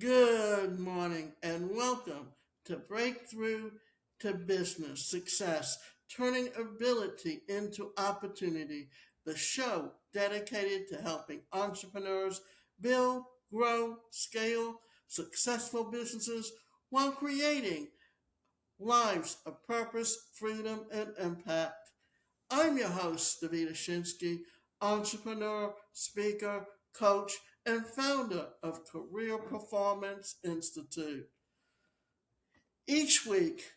Good morning and welcome to Breakthrough to Business Success, turning ability into opportunity, the show dedicated to helping entrepreneurs build, grow, scale successful businesses while creating lives of purpose, freedom, and impact. I'm your host, Davida Shensky, entrepreneur, speaker, coach, and founder of Career Performance Institute. Each week,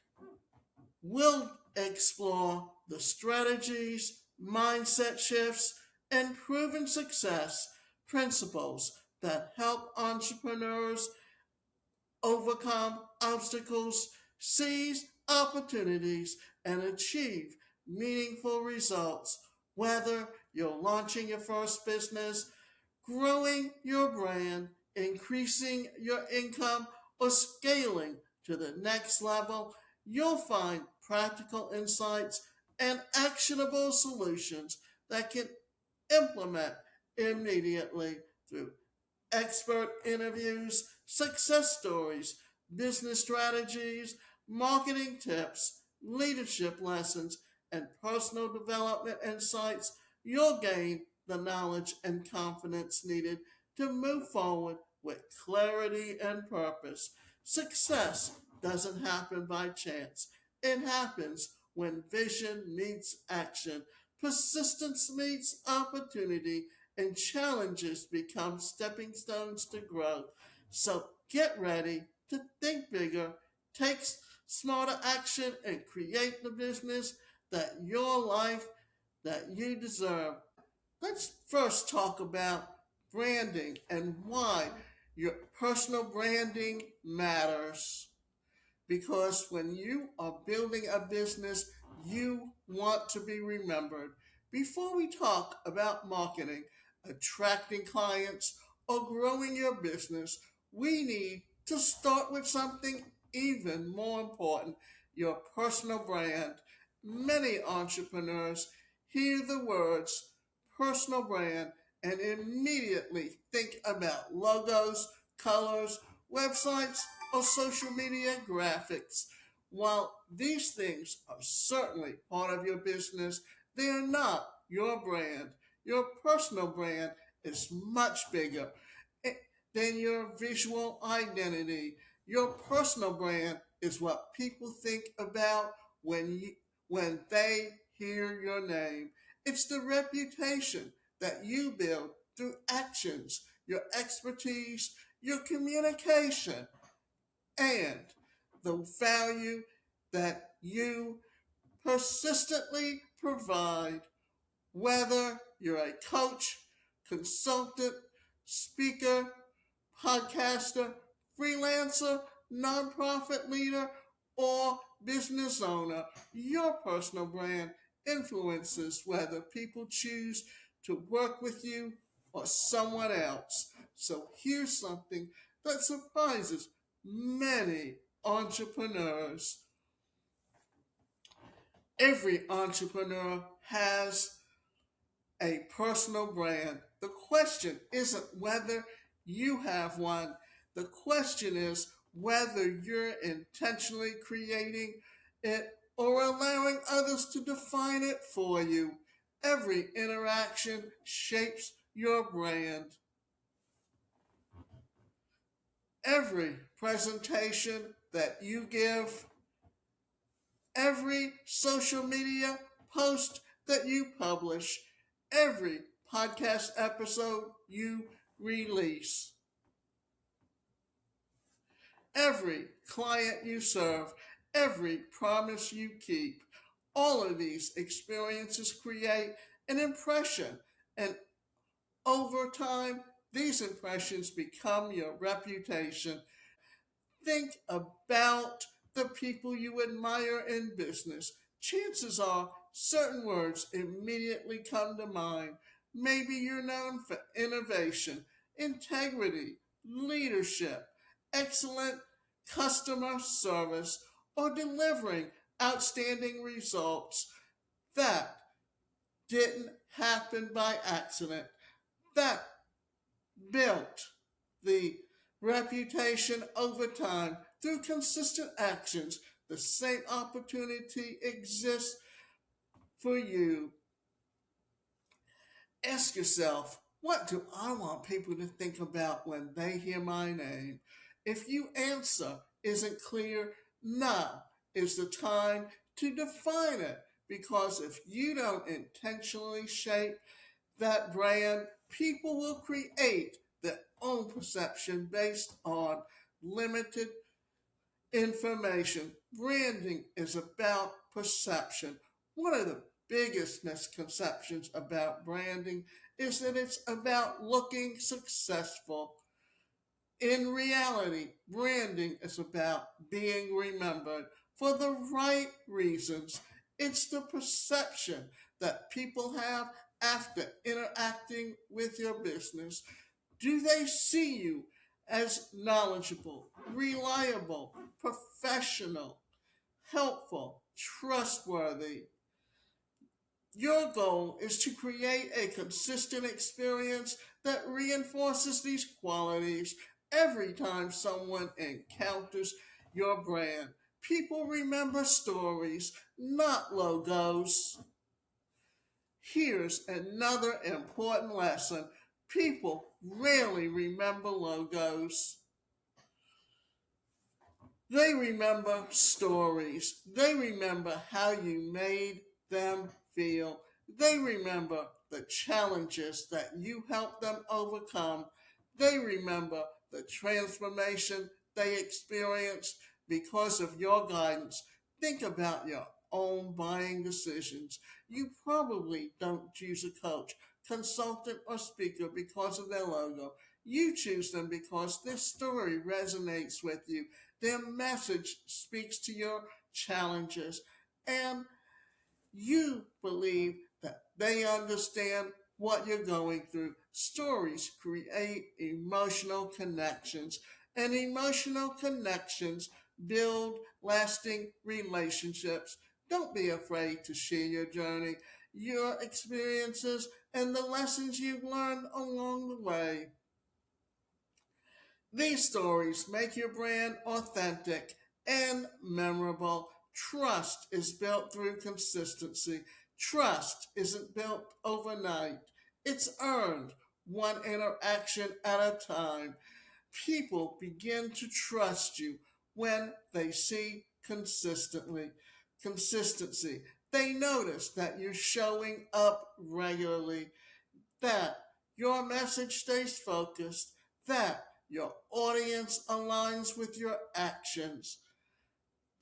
we'll explore the strategies, mindset shifts, and proven success principles that help entrepreneurs overcome obstacles, seize opportunities, and achieve meaningful results. Whether you're launching your first business, growing your brand, increasing your income, or scaling to the next level, you'll find practical insights and actionable solutions that can implement immediately through expert interviews, success stories, business strategies, marketing tips, leadership lessons, and personal development insights. You'll gain the knowledge and confidence needed to move forward with clarity and purpose. Success doesn't happen by chance, it happens when vision meets action, persistence meets opportunity, and challenges become stepping stones to growth. So get ready to think bigger, take smarter action, and create the business that your life that you deserve. Let's first talk about branding and why your personal branding matters. Because when you are building a business, you want to be remembered. Before we talk about marketing, attracting clients, or growing your business, we need to start with something even more important: your personal brand. Many entrepreneurs hear the words personal brand and immediately think about logos, colors, websites, or social media graphics. While these things are certainly part of your business, they are not your brand. Your personal brand is much bigger than your visual identity. Your personal brand is what people think about when they hear your name. It's the reputation that you build through actions, your expertise, your communication, and the value that you persistently provide. Whether you're a coach, consultant, speaker, podcaster, freelancer, nonprofit leader, or business owner, your personal brand influences whether people choose to work with you or someone else. So here's something that surprises many entrepreneurs. Every entrepreneur has a personal brand. The question isn't whether you have one. The question is whether you're intentionally creating it or allowing others to define it for you. Every interaction shapes your brand. Every presentation that you give, every social media post that you publish, every podcast episode you release, every client you serve, every promise you keep. All of these experiences create an impression, and over time, these impressions become your reputation. Think about the people you admire in business. Chances are certain words immediately come to mind. Maybe you're known for innovation, integrity, leadership, excellent customer service, or delivering outstanding results. That didn't happen by accident. That built the reputation over time through consistent actions. The same opportunity exists for you. Ask yourself, what do I want people to think about when they hear my name? If your answer isn't clear, now is the time to define it. Because if you don't intentionally shape that brand, people will create their own perception based on limited information. Branding is about perception. One of the biggest misconceptions about branding is that it's about looking successful. In reality, branding is about being remembered for the right reasons. It's the perception that people have after interacting with your business. Do they see you as knowledgeable, reliable, professional, helpful, trustworthy? Your goal is to create a consistent experience that reinforces these qualities every time someone encounters your brand. People remember stories, not logos. Here's another important lesson: people rarely remember logos. They remember stories. They remember how you made them feel. They remember the challenges that you helped them overcome. They remember the transformation they experienced because of your guidance. Think about your own buying decisions. You probably don't choose a coach, consultant, or speaker because of their logo. You choose them because their story resonates with you. Their message speaks to your challenges, and you believe that they understand what you're going through. Stories create emotional connections, and emotional connections build lasting relationships. Don't be afraid to share your journey, your experiences, and the lessons you've learned along the way. These stories make your brand authentic and memorable. Trust is built through consistency. Trust isn't built overnight, it's earned one interaction at a time. People begin to trust you when they see consistency. They notice that you're showing up regularly, that your message stays focused, that your audience aligns with your actions,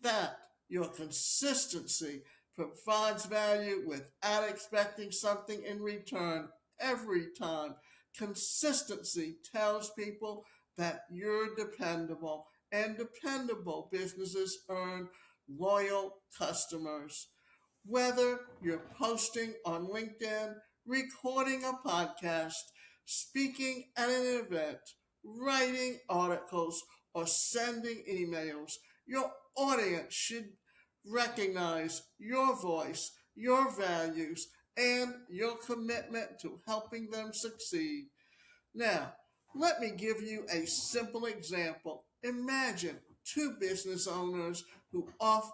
that your consistency provides value without expecting something in return every time. Consistency tells people that you're dependable, and dependable businesses earn loyal customers. Whether you're posting on LinkedIn, recording a podcast, speaking at an event, writing articles, or sending emails, your audience should recognize your voice, your values, and your commitment to helping them succeed. Now, let me give you a simple example. Imagine two business owners who offer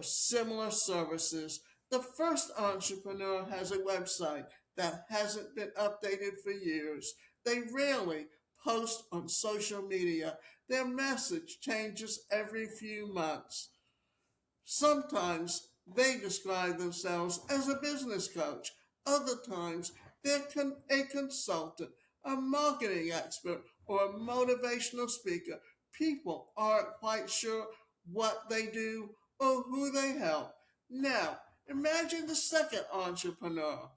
similar services. The first entrepreneur has a website that hasn't been updated for years. They rarely post on social media. Their message changes every few months. Sometimes they describe themselves as a business coach. Other times they're a consultant, a marketing expert, or a motivational speaker. People aren't quite sure what they do or who they help. Now, imagine the second entrepreneur.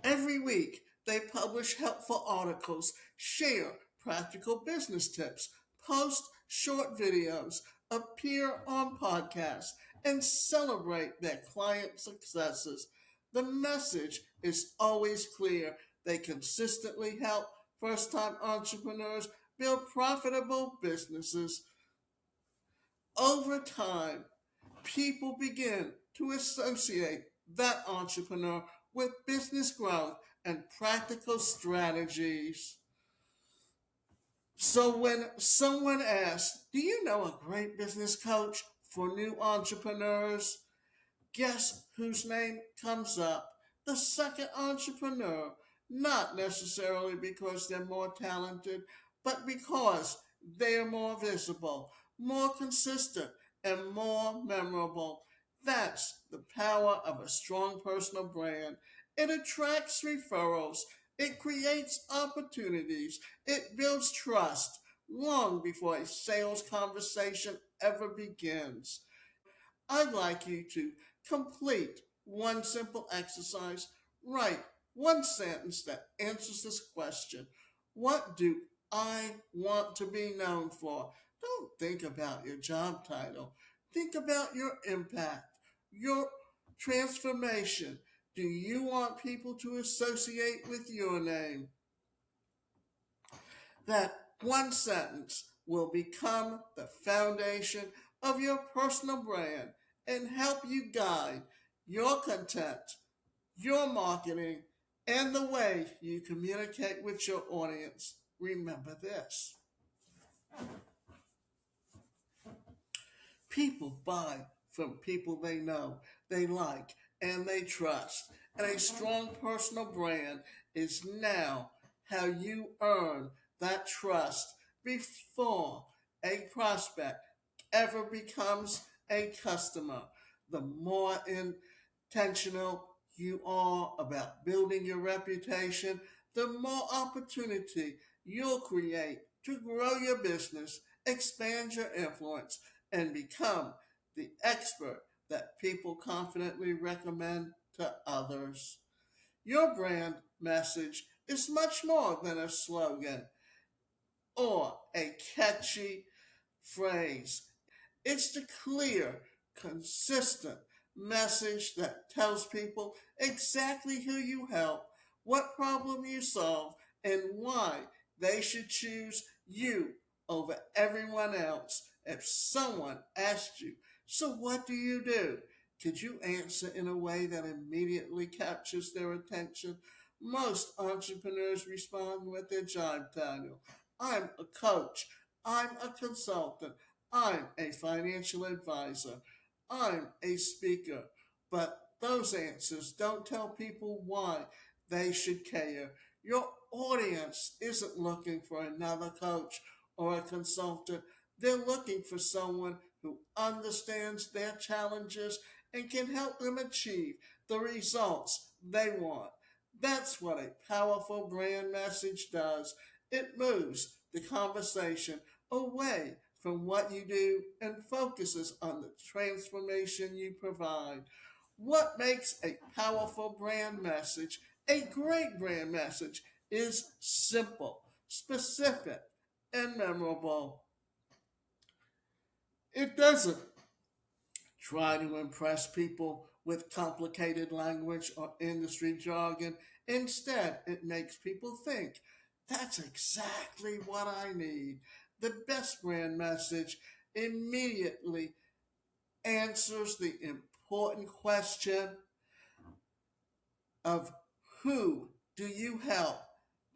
Every week, they publish helpful articles, share practical business tips, post short videos, appear on podcasts, and celebrate their client successes. The message is always clear. They consistently help first time entrepreneurs build profitable businesses. Over time, people begin to associate that entrepreneur with business growth and practical strategies. So when someone asks, do you know a great business coach for new entrepreneurs? Guess whose name comes up? The second entrepreneur. Not necessarily because they're more talented, but because they are more visible, more consistent, and more memorable. That's the power of a strong personal brand. It attracts referrals, it creates opportunities, it builds trust long before a sales conversation ever begins. I'd like you to complete one simple exercise. Write one sentence that answers this question. What do I want to be known for? Don't think about your job title. Think about your impact, your transformation. Do you want people to associate with your name? That one sentence will become the foundation of your personal brand and help you guide your content, your marketing, and the way you communicate with your audience. Remember this: people buy from people they know, they like, and they trust. And a strong personal brand is now how you earn that trust before a prospect ever becomes a customer. The more intentional you are about building your reputation, the more opportunity you'll create to grow your business, expand your influence, and become the expert that people confidently recommend to others. Your brand message is much more than a slogan or a catchy phrase. It's the clear, consistent message that tells people exactly who you help, what problem you solve, and why they should choose you over everyone else. If someone asked you, so what do you do? Could you answer in a way that immediately captures their attention? Most entrepreneurs respond with their job title. I'm a coach. I'm a consultant. I'm a financial advisor. I'm a speaker. But those answers don't tell people why they should care. Your audience isn't looking for another coach or a consultant. They're looking for someone who understands their challenges and can help them achieve the results they want. That's what a powerful brand message does. It moves the conversation away from what you do and focuses on the transformation you provide. What makes a powerful brand message a great brand message is simple, specific, and memorable. It doesn't try to impress people with complicated language or industry jargon. Instead, it makes people think, that's exactly what I need. The best brand message immediately answers the important question of who do you help?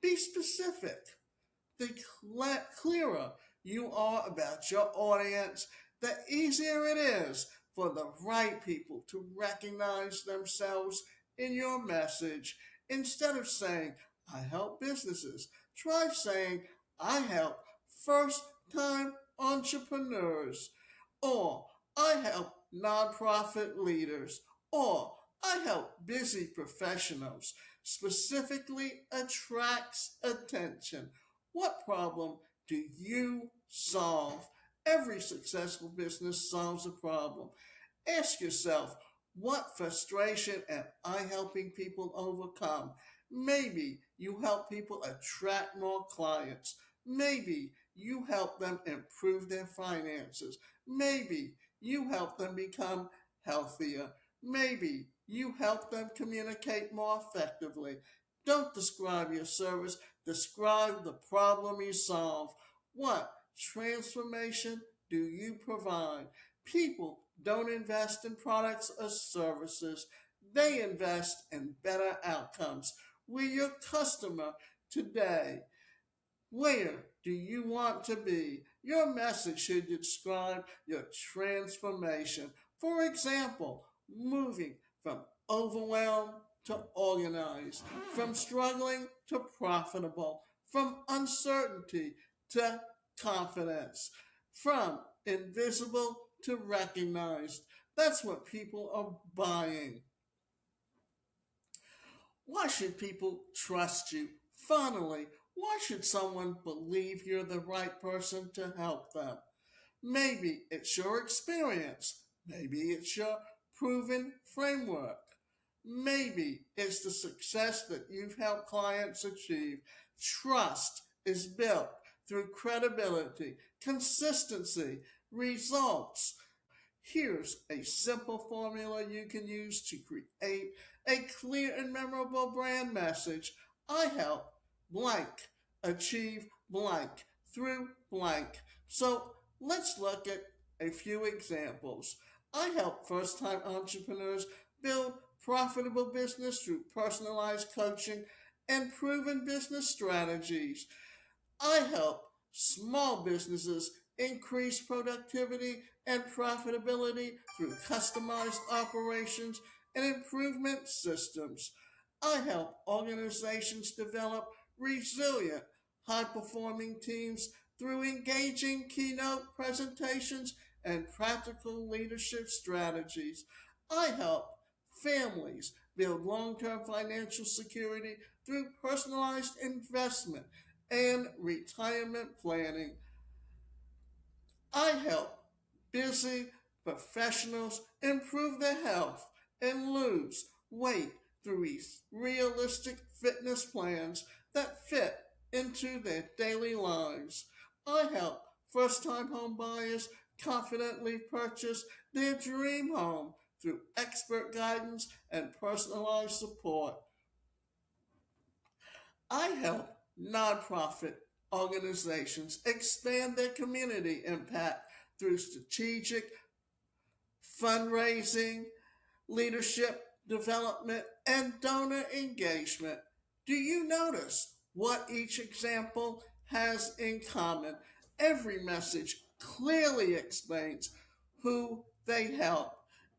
Be specific. The clearer you are about your audience, the easier it is for the right people to recognize themselves in your message. Instead of saying, I help businesses, try saying, I help first time entrepreneurs, or I help nonprofit leaders, or I help busy professionals. Specifically attracts attention. What problem do you solve? Every successful business solves a problem. Ask yourself, what frustration am I helping people overcome? Maybe you help people attract more clients. Maybe you help them improve their finances. Maybe you help them become healthier. Maybe you help them communicate more effectively. Don't describe your service, describe the problem you solve. What transformation do you provide? People don't invest in products or services, they invest in better outcomes. We're your customer today. Where do you want to be? Your message should describe your transformation. For example, moving from overwhelmed to organized, from struggling to profitable, from uncertainty to confidence, from invisible to recognized. That's what people are buying. Why should people trust you? Finally, why should someone believe you're the right person to help them? Maybe it's your experience. Maybe it's your proven framework. Maybe it's the success that you've helped clients achieve. Trust is built through credibility, consistency, results. Here's a simple formula you can use to create a clear and memorable brand message. I help blank achieve blank through blank. So let's look at a few examples. I help first time entrepreneurs build profitable business through personalized coaching and proven business strategies. I help small businesses increase productivity and profitability through customized operations and improvement systems. I help organizations develop resilient, high performing teams through engaging keynote presentations and practical leadership strategies. I help families build long term financial security through personalized investment and retirement planning. I help busy professionals improve their health and lose weight through realistic fitness plans that fit into their daily lives. I help first time home buyers confidently purchase their dream home through expert guidance and personalized support. I help nonprofit organizations expand their community impact through strategic fundraising, leadership development, and donor engagement. Do you notice what each example has in common? Every message clearly explains who they help,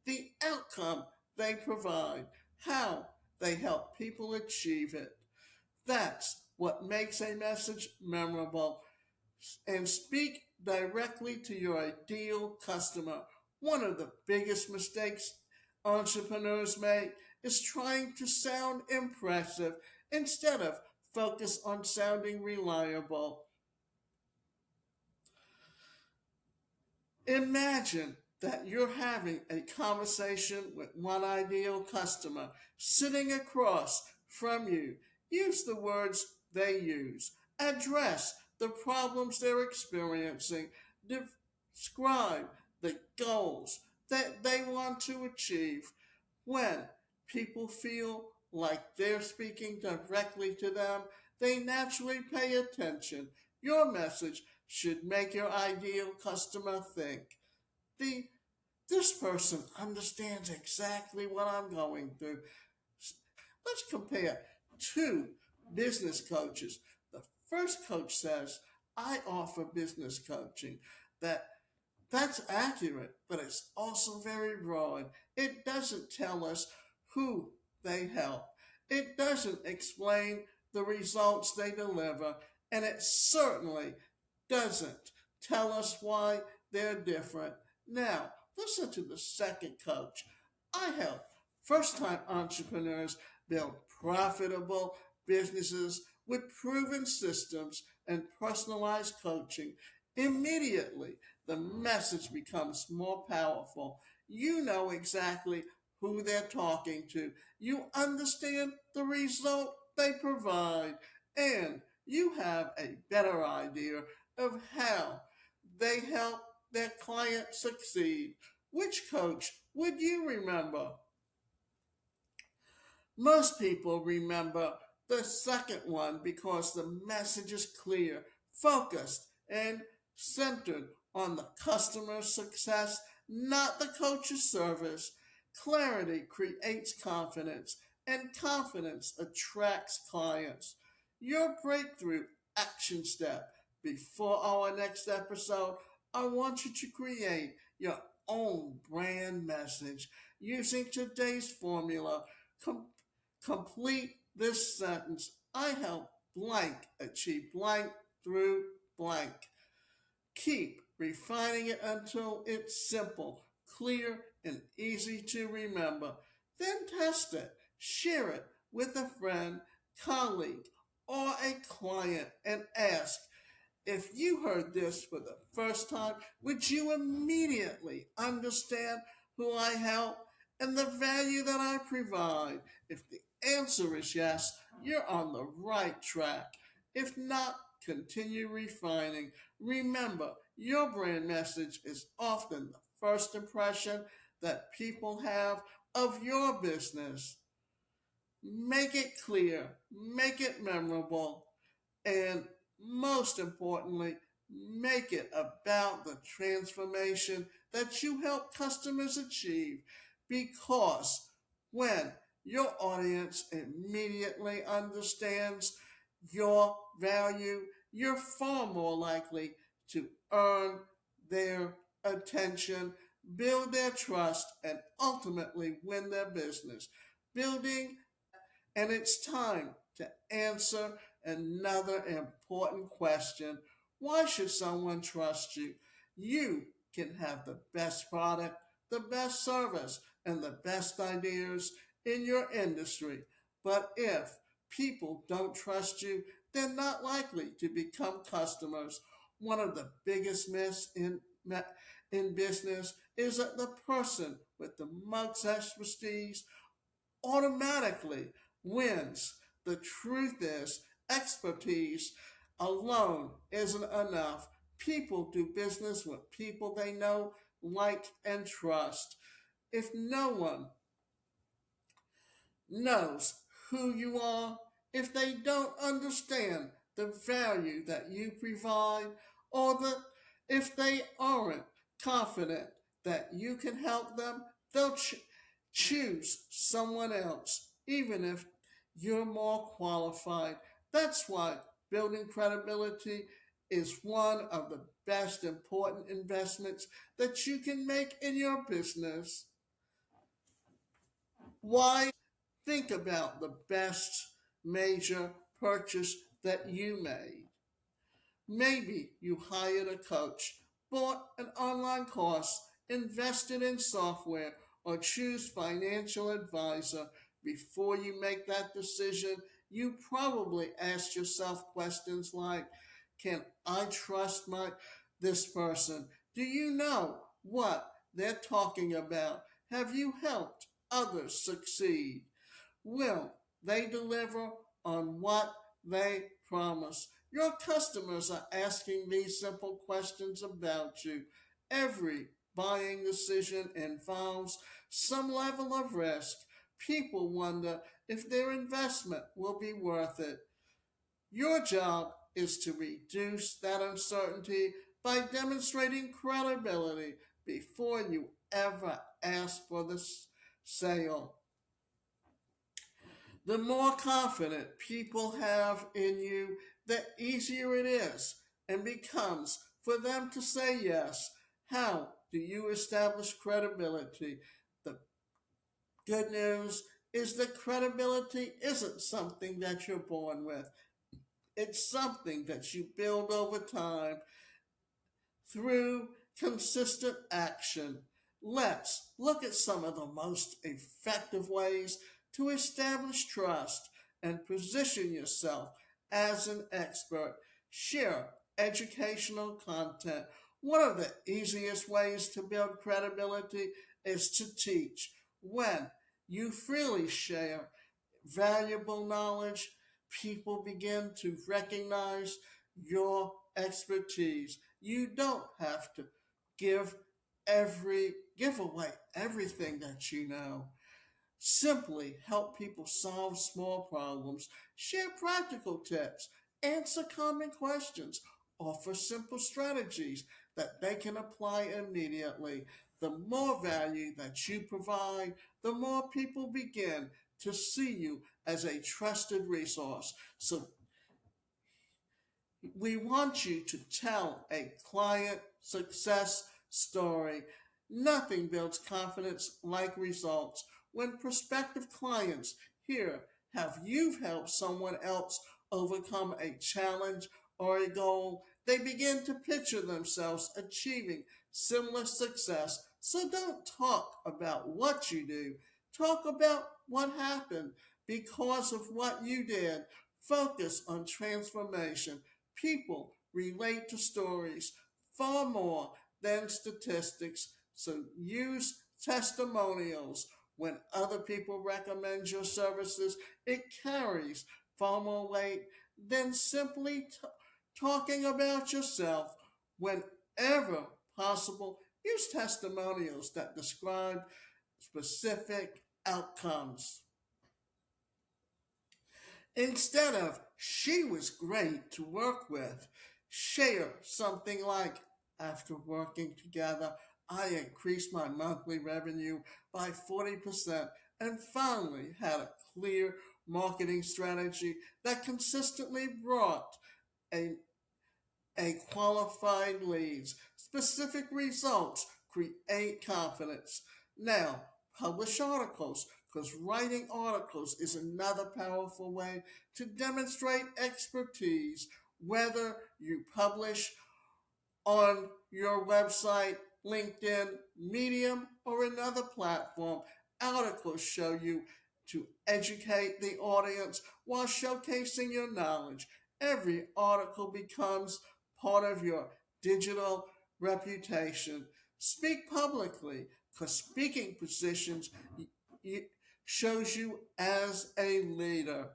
the outcome they provide, how they help people achieve it. That's what makes a message memorable and speak directly to your ideal customer. One of the biggest mistakes entrepreneurs make is trying to sound impressive instead of focus on sounding reliable. Imagine that you're having a conversation with one ideal customer sitting across from you. Use the words they use. Address the problems they're experiencing. Describe the goals that they want to achieve. When people feel like they're speaking directly to them, they naturally pay attention. Your message should make your ideal customer think, the this person understands exactly what I'm going through. Let's compare two business coaches. The first coach says, I offer business coaching. That that's accurate, but it's also very broad. It doesn't tell us who they help. It doesn't explain the results they deliver, and it certainly doesn't tell us why they're different. Now, listen to the second coach. I help first time entrepreneurs build profitable businesses with proven systems and personalized coaching. Immediately, the message becomes more powerful. You know exactly who they're talking to. You understand the result they provide. And you have a better idea of how they help their client succeed. Which coach would you remember? Most people remember the second one because the message is clear, focused, and centered on the customer's success, not the coach's service. Clarity creates confidence, and confidence attracts clients. Your breakthrough action step. Before our next episode, I want you to create your own brand message using today's formula. Com- Complete this sentence. I help blank achieve blank through blank. Keep refining it until it's simple, clear, and easy to remember. Then test it. Share it with a friend, colleague, or a client and ask, if you heard this for the first time, would you immediately understand who I help and the value that I provide? If the answer is yes, you're on the right track. If not, continue refining. Remember, your brand message is often the first impression that people have of your business. Make it clear, make it memorable, and most importantly, make it about the transformation that you help customers achieve. Because when your audience immediately understands your value, you're far more likely to earn their attention, build their trust, and ultimately win their business. Building and it's time to answer another important question. Why should someone trust you? You can have the best product, the best service, and the best ideas in your industry. But if people don't trust you, they're not likely to become customers. One of the biggest myths in business is that the person with the most expertise automatically wins. The truth is, expertise alone isn't enough. People do business with people they know, like, and trust. If no one knows who you are, if they don't understand the value that you provide, or that if they aren't confident that you can help them, they'll choose someone else, even if you're more qualified. That's why building credibility is one of the best important investments that you can make in your business. Why? Think about the best major purchase that you made. Maybe you hired a coach, bought an online course, invested in software, or choose financial advisor. Before you make that decision, you probably ask yourself questions like, can I trust my this person? Do you know what they're talking about? Have you helped others succeed? Will they deliver on what they promise? Your customers are asking these simple questions about you. Every buying decision involves some level of risk. People wonder if their investment will be worth it. Your job is to reduce that uncertainty by demonstrating credibility before you ever ask for the sale. The more confident people have in you, the easier it is and becomes for them to say yes. How do you establish credibility? The good news is that credibility isn't something that you're born with. It's something that you build over time through consistent action. Let's look at some of the most effective ways to establish trust and position yourself as an expert. Share educational content. One of the easiest ways to build credibility is to teach. When you freely share valuable knowledge, people begin to recognize your expertise. You don't have to give give away everything that you know. Simply help people solve small problems, share practical tips, answer common questions, offer simple strategies that they can apply immediately. The more value that you provide, the more people begin to see you as a trusted resource. So We want you to tell a client success story. Nothing builds confidence like results. When prospective clients hear how you've helped someone else overcome a challenge or a goal, they begin to picture themselves achieving similar success. So don't talk about what you do, talk about what happened because of what you did. Focus on transformation. People relate to stories far more than statistics, so use testimonials. When other people recommend your services, it carries far more weight than simply talking about yourself. Whenever possible, use testimonials that describe specific outcomes. Instead of "she was great to work with," share something like "after working together, I increased my monthly revenue by 40% and finally had a clear marketing strategy that consistently brought a qualified leads. Specific results create confidence. Now, publish articles, because writing articles is another powerful way to demonstrate expertise. Whether you publish on your website, LinkedIn, Medium, or another platform, articles show you to educate the audience while showcasing your knowledge. Every article becomes part of your digital reputation. Speak publicly, because speaking positions shows you as a leader.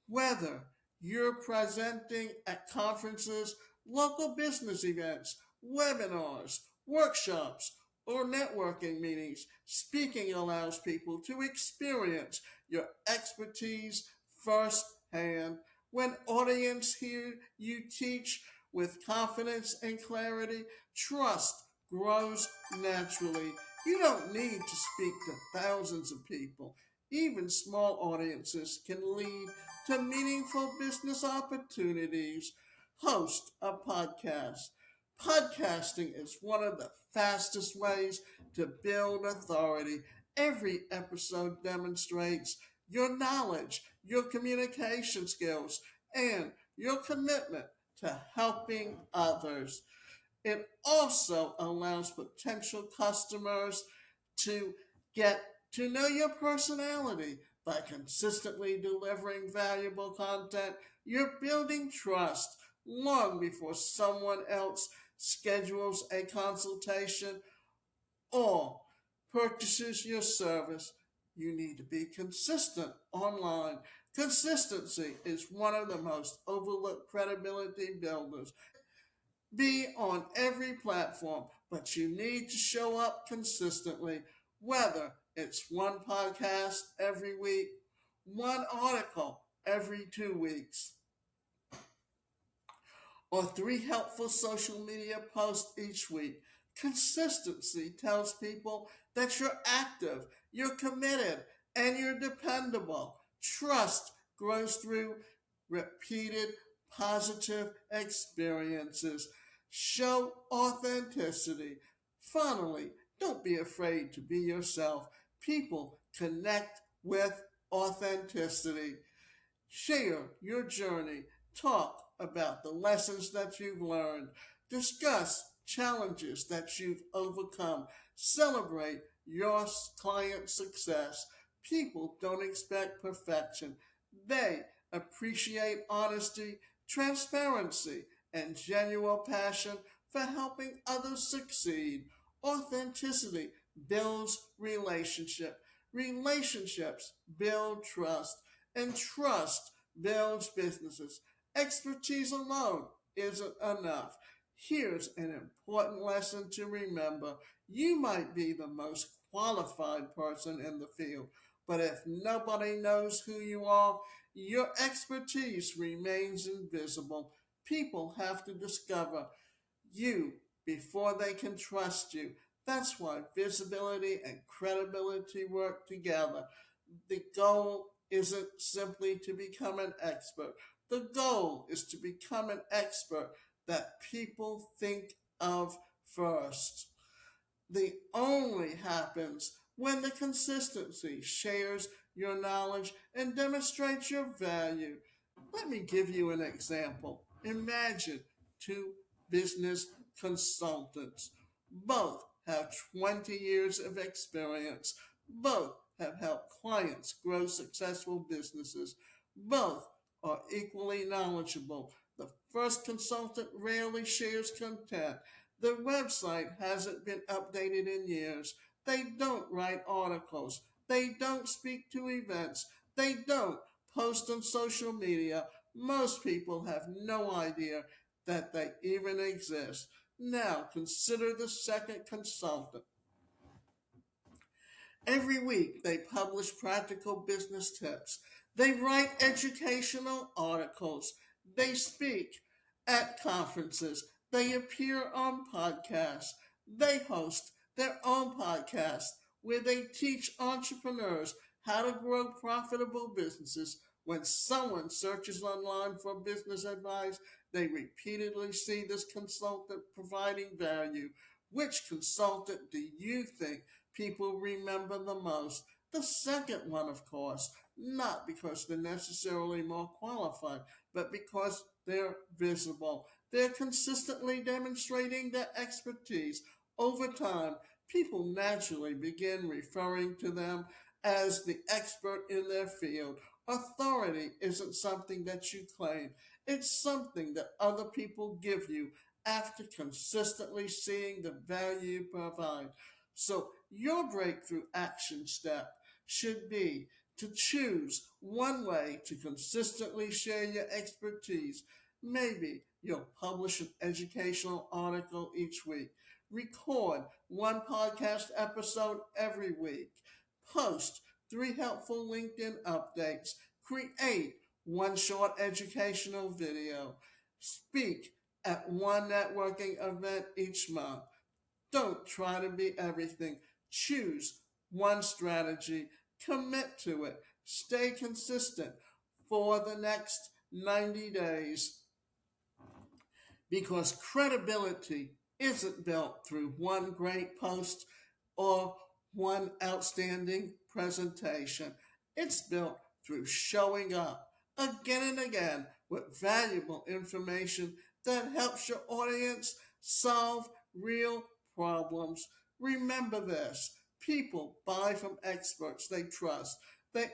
Whether you're presenting at conferences, local business events, webinars, workshops, or networking meetings, speaking allows people to experience your expertise firsthand. When audience hear you teach with confidence and clarity, trust grows naturally. You don't need to speak to thousands of people. Even small audiences can lead to meaningful business opportunities. Host a podcast. Podcasting is one of the fastest ways to build authority. Every episode demonstrates your knowledge, your communication skills, and your commitment to helping others. It also allows potential customers to get to know your personality by consistently delivering valuable content. You're building trust long before someone else schedules a consultation or purchases your service. You need to be consistent online. Consistency is one of the most overlooked credibility builders. Be on every platform, but you need to show up consistently, whether it's one podcast every week, one article every 2 weeks, or 3 helpful social media posts each week. Consistency tells people that you're active, you're committed, and you're dependable. Trust grows through repeated positive experiences. Show authenticity. Finally, don't be afraid to be yourself. People connect with authenticity. Share your journey. Talk about the lessons that you've learned. Discuss challenges that you've overcome. Celebrate your client success. People don't expect perfection. They appreciate honesty, transparency, and genuine passion for helping others succeed. Authenticity builds relationship. Relationships build trust, and trust builds businesses. Expertise alone isn't enough. Here's an important lesson to remember. You might be the most qualified person in the field, but if nobody knows who you are, your expertise remains invisible. People have to discover you before they can trust you. That's why visibility and credibility work together. The goal isn't simply to become an expert. The goal is to become an expert that people think of first. The only happens when the consistency shares your knowledge and demonstrates your value. Let me give you an example. Imagine two business consultants. Both have 20 years of experience. Both have helped clients grow successful businesses. Both are equally knowledgeable. The first consultant rarely shares content. The website hasn't been updated in years. They don't write articles. They don't speak to events. They don't post on social media. Most people have no idea that they even exist. Now consider the second consultant. Every week, they publish practical business tips. They write educational articles. They speak at conferences. They appear on podcasts. They host their own podcast where they teach entrepreneurs how to grow profitable businesses. When someone searches online for business advice, they repeatedly see this consultant providing value. Which consultant do you think people remember the most? The second one, of course, not because they're necessarily more qualified, but because they're visible. They're consistently demonstrating their expertise. Over time, people naturally begin referring to them as the expert in their field. Authority isn't something that you claim, it's something that other people give you after consistently seeing the value you provide. So, your breakthrough action step should be to choose one way to consistently share your expertise. Maybe you'll publish an educational article each week, record one podcast episode every week, post three helpful LinkedIn updates, create one short educational video, speak at one networking event each month. Don't try to be everything. Choose one strategy, commit to it, stay consistent for the next 90 days because credibility isn't built through one great post or one outstanding presentation. It's built through showing up again and again with valuable information that helps your audience solve real problems. Remember this, people buy from experts they trust. They,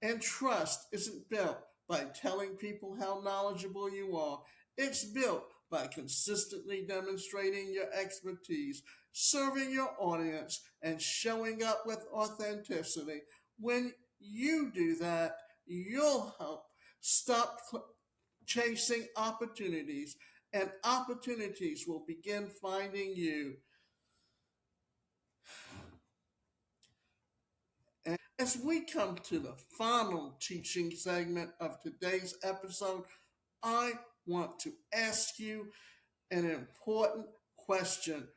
and trust isn't built by telling people how knowledgeable you are. It's built by consistently demonstrating your expertise, serving your audience, and showing up with authenticity. When you do that, you'll help stop chasing opportunities, and opportunities will begin finding you. As we come to the final teaching segment of today's episode, I want to ask you an important question.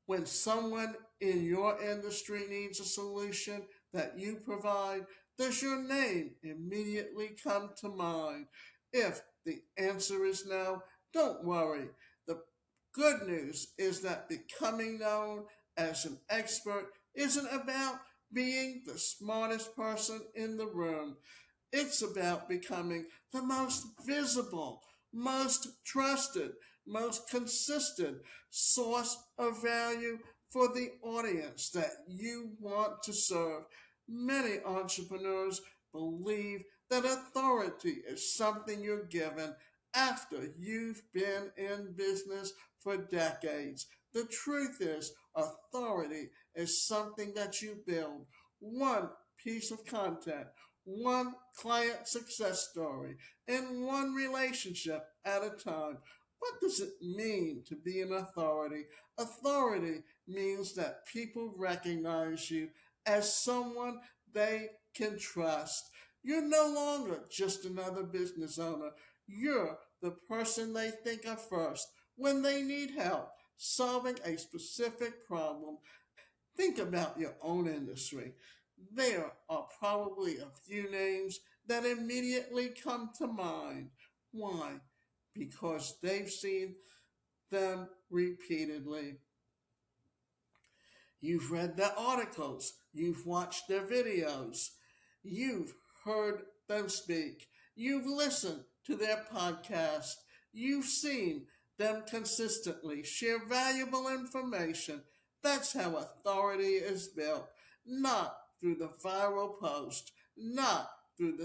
When someone in your industry needs a solution that you provide, does your name immediately come to mind? If the answer is no, don't worry. The good news is that becoming known as an expert isn't about being the smartest person in the room. It's about becoming the most visible, most trusted, most consistent source of value for the audience that you want to serve. Many entrepreneurs believe that authority is something you're given after you've been in business for decades. The truth is, authority is something that you build. One piece of content, one client success story, and one relationship at a time. What does it mean to be an authority? Authority means that people recognize you as someone they can trust. You're no longer just another business owner. You're the person they think of first when they need help solving a specific problem. Think about your own industry. There are probably a few names that immediately come to mind. Why? Because they've seen them repeatedly. You've read their articles, you've watched their videos, you've heard them speak, you've listened to their podcast, you've seen them consistently share valuable information. That's how authority is built, not through the viral post, not through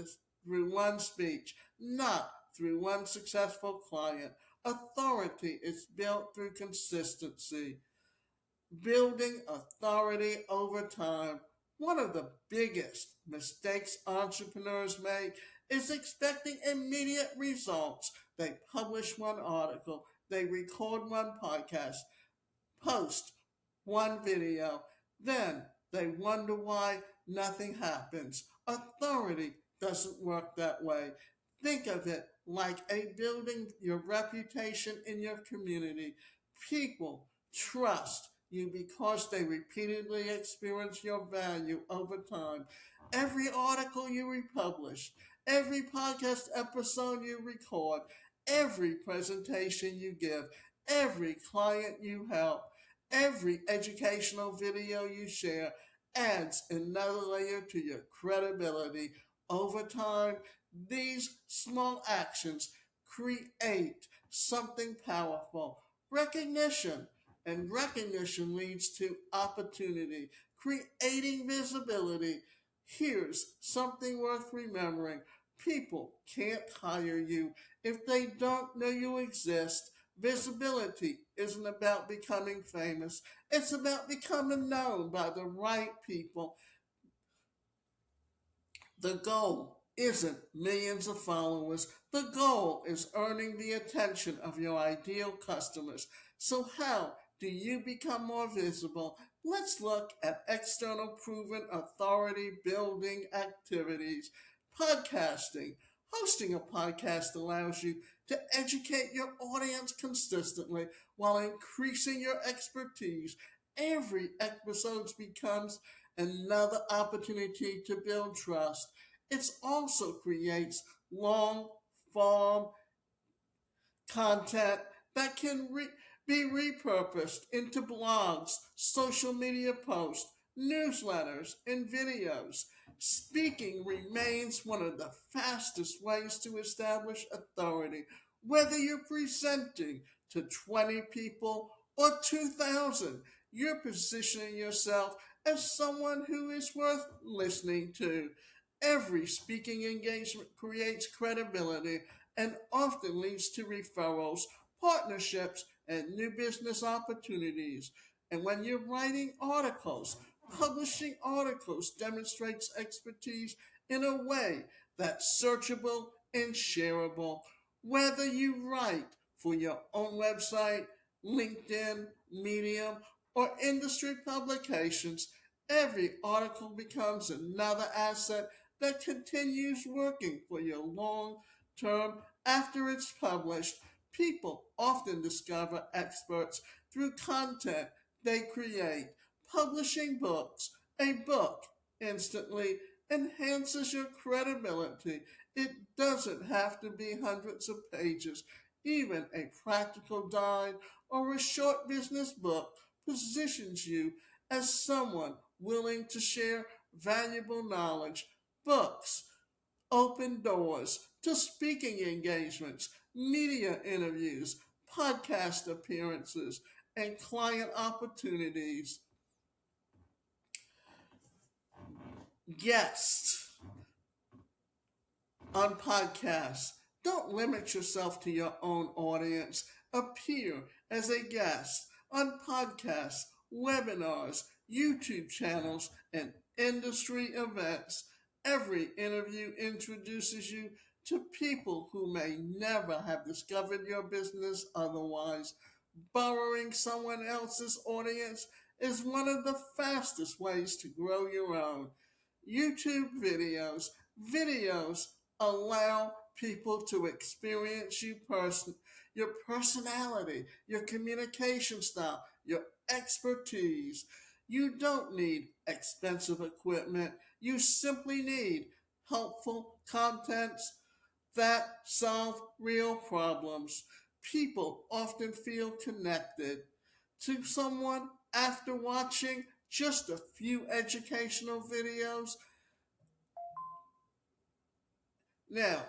one speech, not through one successful client. Authority is built through consistency, building authority over time. One of the biggest mistakes entrepreneurs make is expecting immediate results. They publish one article, they record one podcast, post one video, then they wonder why nothing happens. Authority doesn't work that way. Think of it like a building your reputation in your community. People trust you because they repeatedly experience your value over time. Every article you republish, every podcast episode you record, every presentation you give, every client you help, every educational video you share adds another layer to your credibility. Over time, these small actions create something powerful. Recognition. And recognition leads to opportunity, creating visibility. Here's something worth remembering: people can't hire you if they don't know you exist. Visibility isn't about becoming famous, it's about becoming known by the right people. The goal isn't millions of followers. The goal is earning the attention of your ideal customers. So, how do you become more visible? Let's look at external proven authority building activities. Podcasting. Hosting a podcast allows you to educate your audience consistently while increasing your expertise. Every episode becomes another opportunity to build trust. It also creates long form content that can be repurposed into blogs, social media posts, newsletters, and videos. Speaking remains one of the fastest ways to establish authority, whether you're presenting to 20 people or 2,000. You're positioning yourself as someone who is worth listening to. Every speaking engagement creates credibility and often leads to referrals, partnerships, and new business opportunities. And when you're writing articles, publishing articles demonstrates expertise in a way that's searchable and shareable. Whether you write for your own website, LinkedIn, Medium, or industry publications, every article becomes another asset that continues working for you long term after it's published. People often discover experts through content they create. Publishing books, a book instantly enhances your credibility. It doesn't have to be hundreds of pages. Even a practical guide or a short business book positions you as someone willing to share valuable knowledge. Books open doors to speaking engagements, media interviews, podcast appearances, and client opportunities. Guests on podcasts. Don't limit yourself to your own audience. Appear as a guest on podcasts, webinars, YouTube channels, and industry events. Every interview introduces you to people who may never have discovered your business otherwise. Borrowing someone else's audience is one of the fastest ways to grow your own. YouTube videos. Videos allow people to experience your personality, your communication style, your expertise. You don't need expensive equipment. You simply need helpful contents, that solve real problems. People often feel connected to someone after watching just a few educational videos. Now,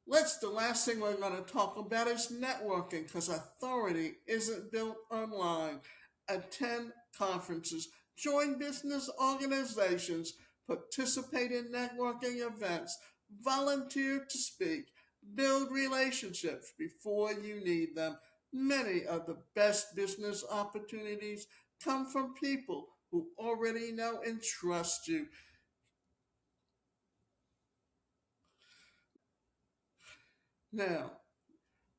let's the last thing we're going to talk about is networking because authority isn't built online. Attend conferences, join business organizations, participate in networking events, volunteer to speak, build relationships before you need them. Many of the best business opportunities come from people who already know and trust you. Now,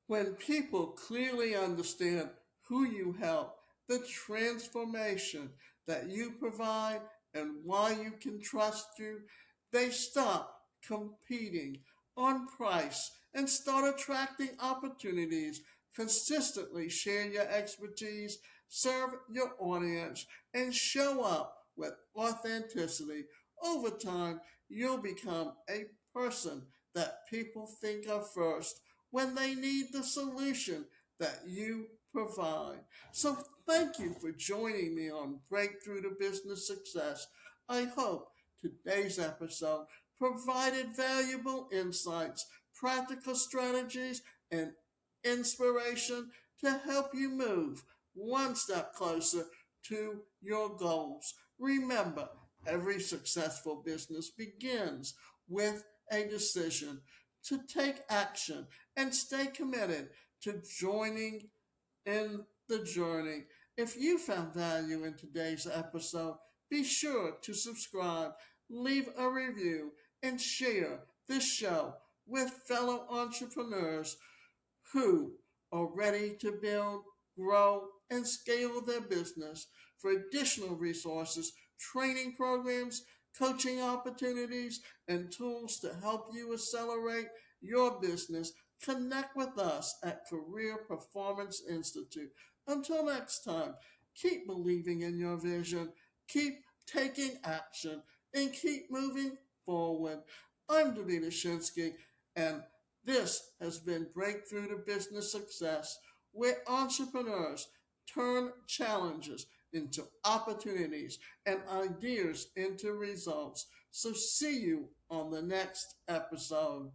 when people clearly understand who you help, the transformation that you provide, and why you can trust you, they stop competing on price and start attracting opportunities. Consistently share your expertise, serve your audience, and show up with authenticity. Over time, you'll become a person that people think of first when they need the solution that you provide. So, thank you for joining me on Breakthrough to Business Success. I hope today's episode provided valuable insights, practical strategies, and inspiration to help you move one step closer to your goals. Remember, every successful business begins with a decision to take action and stay committed to joining in the journey. If you found value in today's episode, be sure to subscribe, leave a review, and share this show with fellow entrepreneurs who are ready to build, grow, and scale their business. For additional resources, training programs, coaching opportunities, and tools to help you accelerate your business, connect with us at Career Performance Institute. Until next time, keep believing in your vision, keep taking action, and keep moving forward. I'm Davida Shensky, and this has been Breakthrough to Business Success, where entrepreneurs turn challenges into opportunities and ideas into results. So, see you on the next episode.